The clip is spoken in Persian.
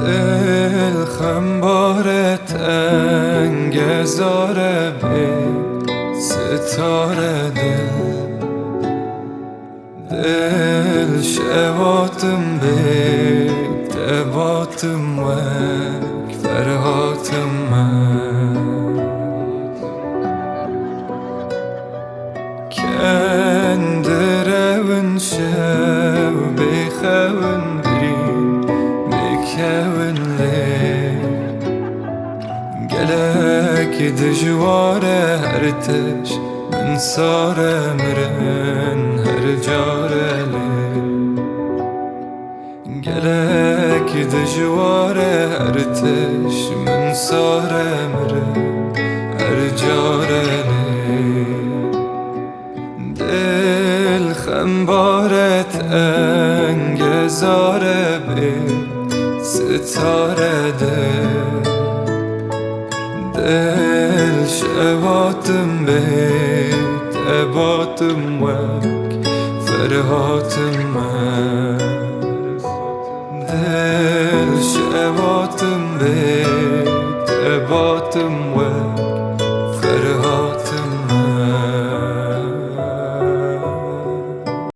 دل خمبار تنگ زاره به ستاره دل شواتم به دباتم وک فرهاتم كندرون شو بخون برين بكون لي قلك دجوار هرتش من صار مرن هرجار لي قلك دجوار هرتش من صار مرن هرجار لي دل خمبارت انگزاره به ستاره دل شواتم به دباتم وک فرهاتم دل شواتم به دباتم وک